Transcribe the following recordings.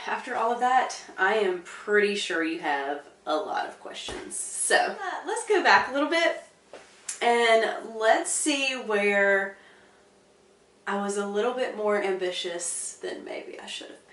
after all of that, I am pretty sure you have a lot of questions. So let's go back a little bit and let's see where I was a little bit more ambitious than maybe I should have been.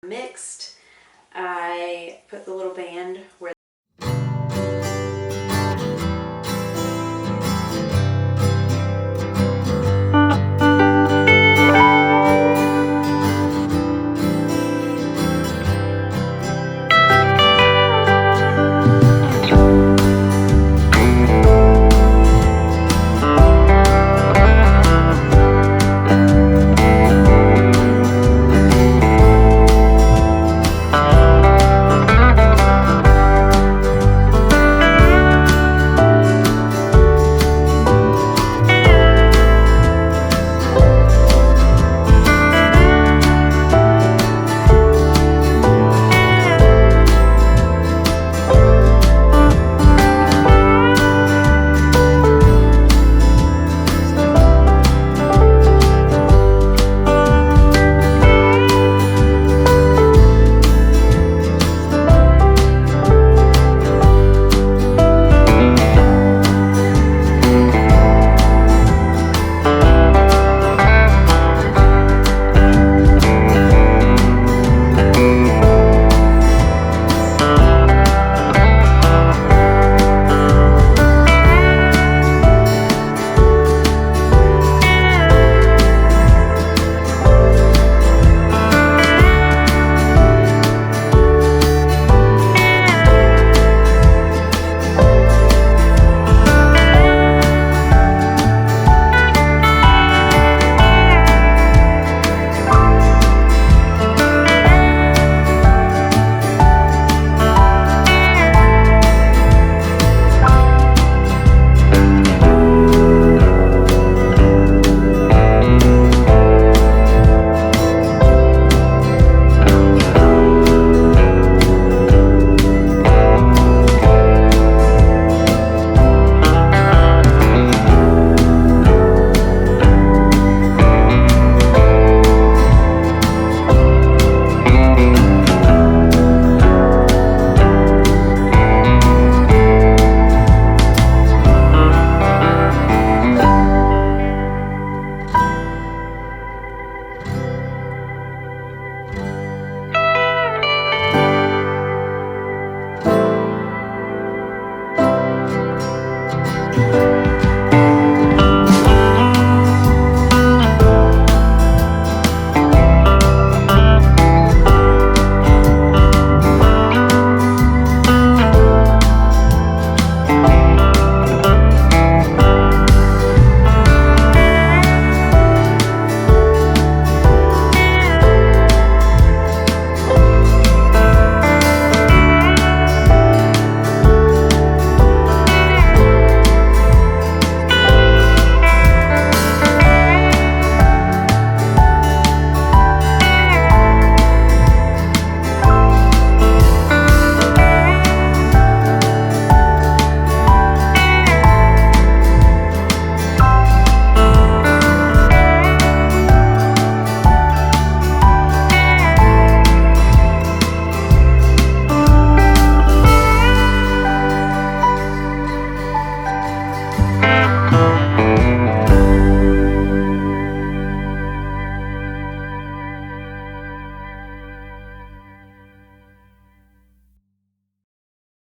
Mixed, I put the little band where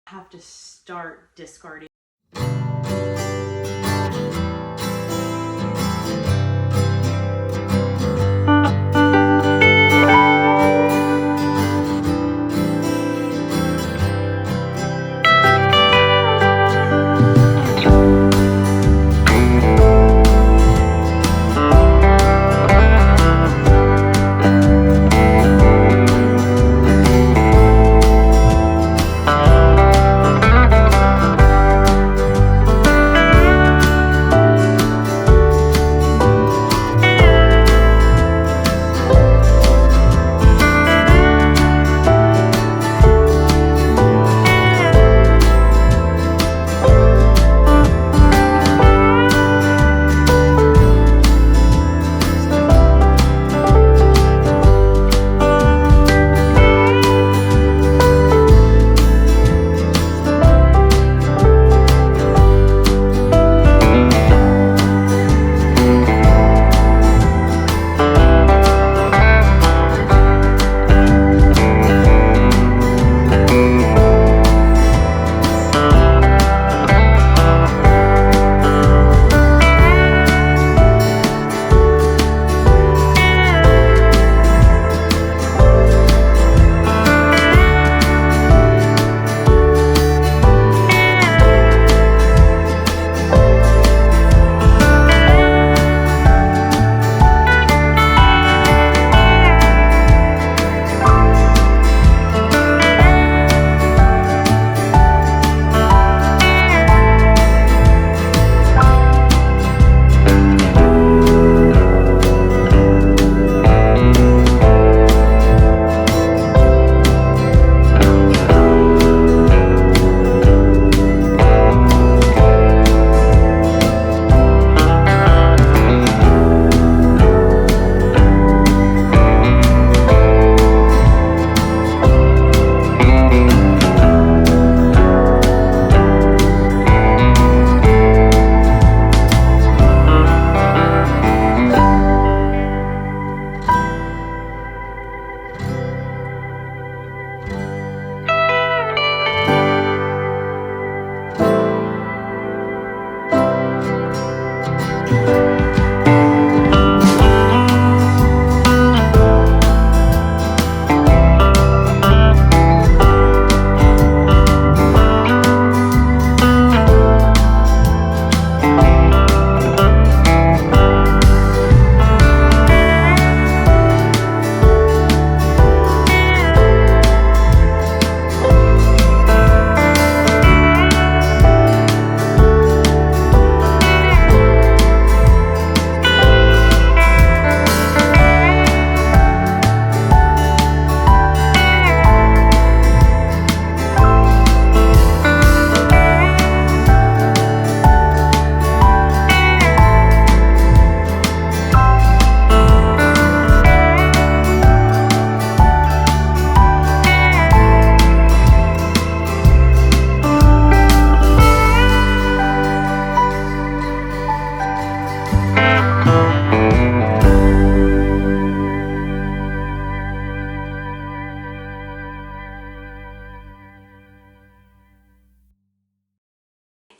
have to start discarding.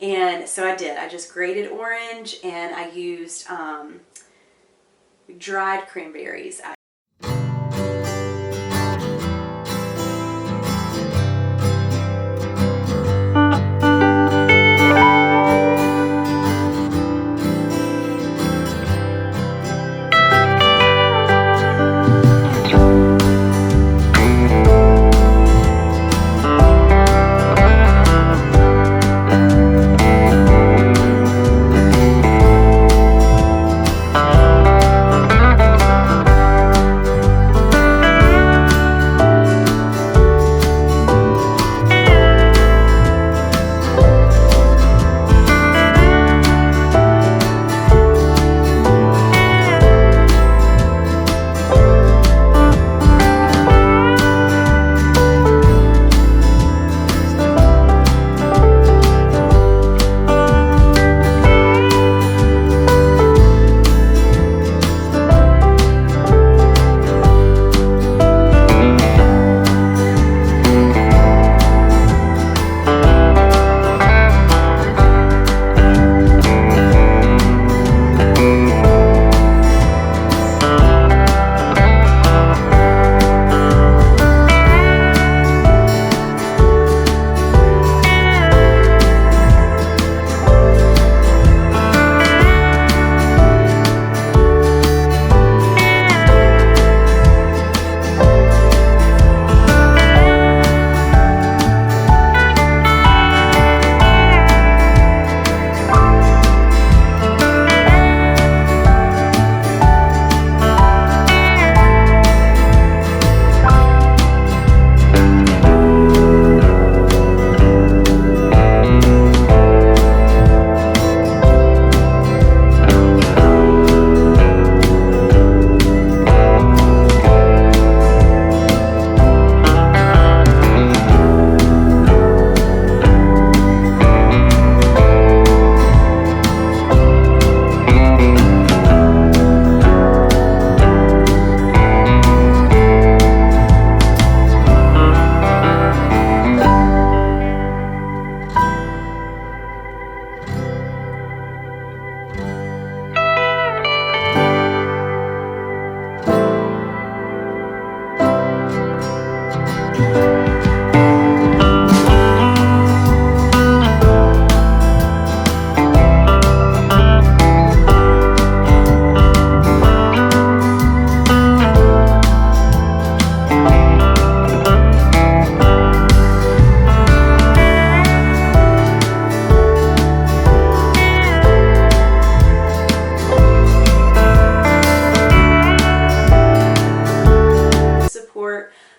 And so I did. I just grated orange and I used dried cranberries.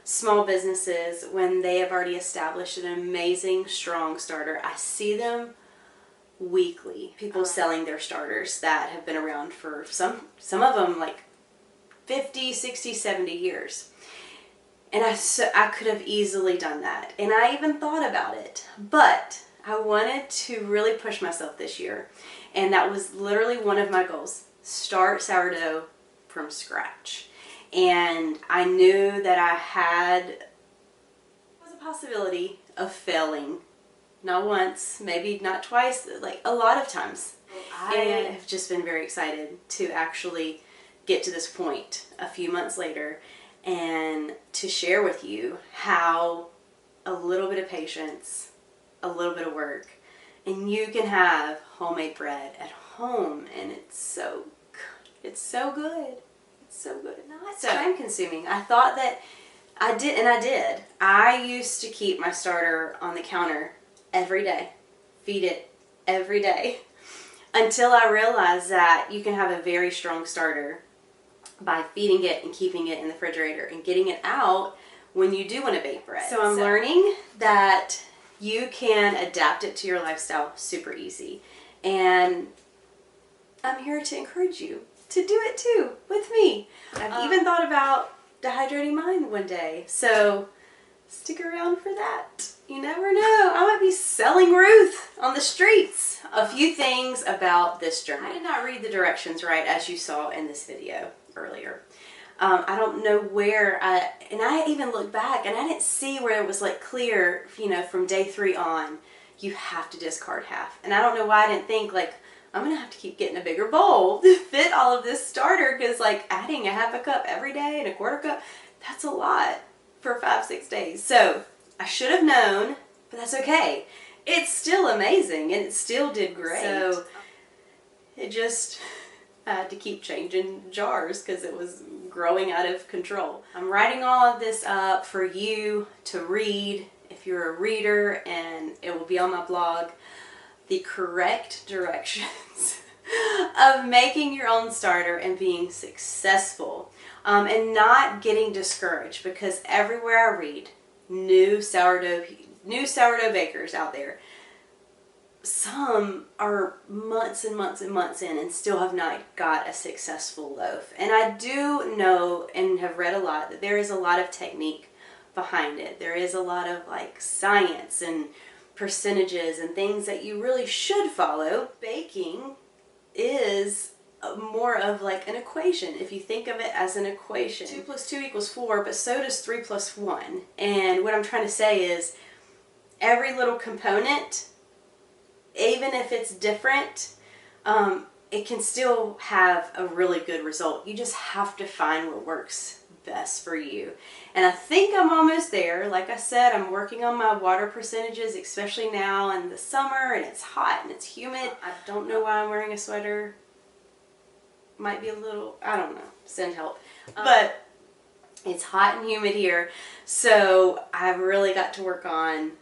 Small businesses when they have already established an amazing strong starter. I see them weekly, people selling their starters that have been around for some of them like 50, 60, 70 years. And I could have easily done that, and I even thought about it, but I wanted to really push myself this year, and that was literally one of my goals: start sourdough from scratch. And I knew that I was a possibility of failing, not once, maybe not twice, like a lot of times. I have just been very excited to actually get to this point a few months later and to share with you how a little bit of patience, a little bit of work, and you can have homemade bread at home, and it's so good. It's so good. So good. Not so time consuming. I thought that I did, and I did. I used to keep my starter on the counter every day, feed it every day, until I realized that you can have a very strong starter by feeding it and keeping it in the refrigerator and getting it out when you do want to bake bread. So I'm learning that you can adapt it to your lifestyle super easy, and I'm here to encourage you to do it too with me. I've even thought about dehydrating mine one day, so stick around for that. You never know, I might be selling Ruth on the streets. A few things about this journey. I did not read the directions right, as you saw in this video earlier. I don't know where and I even looked back and I didn't see where it was like clear, you know, from day 3 on, you have to discard half. And I don't know why I didn't think like, I'm going to have to keep getting a bigger bowl to fit all of this starter, because like adding a half a cup every day and a quarter cup, that's a lot for 5-6 days. So I should have known, but that's okay. It's still amazing and it still did great. So it just had to keep changing jars because it was growing out of control. I'm writing all of this up for you to read if you're a reader, and it will be on my blog. The correct directions of making your own starter and being successful, and not getting discouraged, because everywhere I read new sourdough bakers out there, some are months and months and months in and still have not got a successful loaf. And I do know and have read a lot that there is a lot of technique behind it. There is a lot of like science and percentages and things that you really should follow. Baking is more of like an equation. If you think of it as an equation, 2 + 2 = 4, but so does 3 + 1. And what I'm trying to say is every little component, even if it's different, it can still have a really good result. You just have to find what works best for you. And I think I'm almost there. Like I said, I'm working on my water percentages, especially now in the summer and it's hot and it's humid. I don't know why I'm wearing a sweater. Might be a little, I don't know, send help. But it's hot and humid here, so I've really got to work on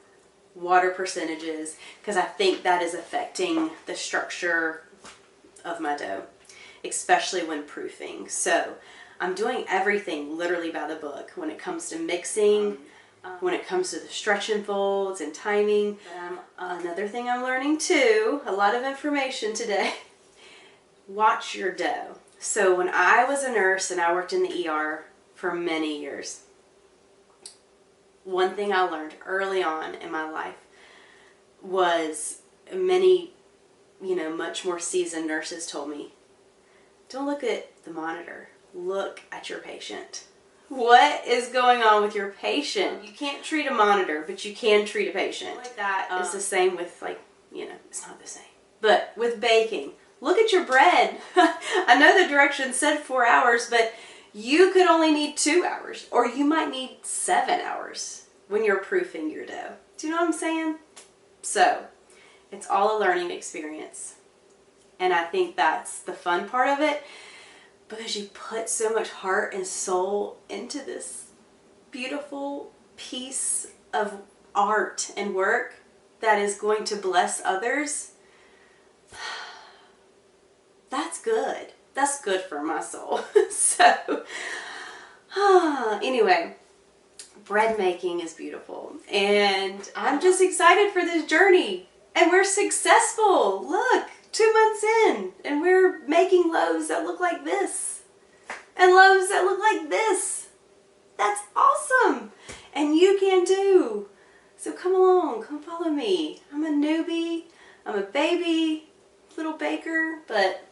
water percentages, because I think that is affecting the structure of my dough, especially when proofing. So I'm doing everything literally by the book when it comes to mixing, when it comes to the stretch and folds and timing. Another thing I'm learning too, a lot of information today, watch your dough. So when I was a nurse and I worked in the ER for many years, one thing I learned early on in my life was many, much more seasoned nurses told me, don't look at the monitor, look at your patient. What is going on with your patient? You can't treat a monitor, but you can treat a patient. Like that is the same with it's not the same. But with baking, look at your bread. I know the directions said 4 hours, but you could only need 2 hours, or you might need 7 hours. when you're proofing your dough. Do you know what I'm saying? So, it's all a learning experience. And I think that's the fun part of it, because you put so much heart and soul into this beautiful piece of art and work that is going to bless others. That's good. That's good for my soul. So, anyway, bread making is beautiful. And I'm just excited for this journey. And we're successful. Look, 2 months in. And we're making loaves that look like this. And loaves that look like this. That's awesome. And you can too. So come along. Come follow me. I'm a newbie. I'm a baby little baker. But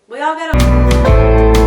we all gotta...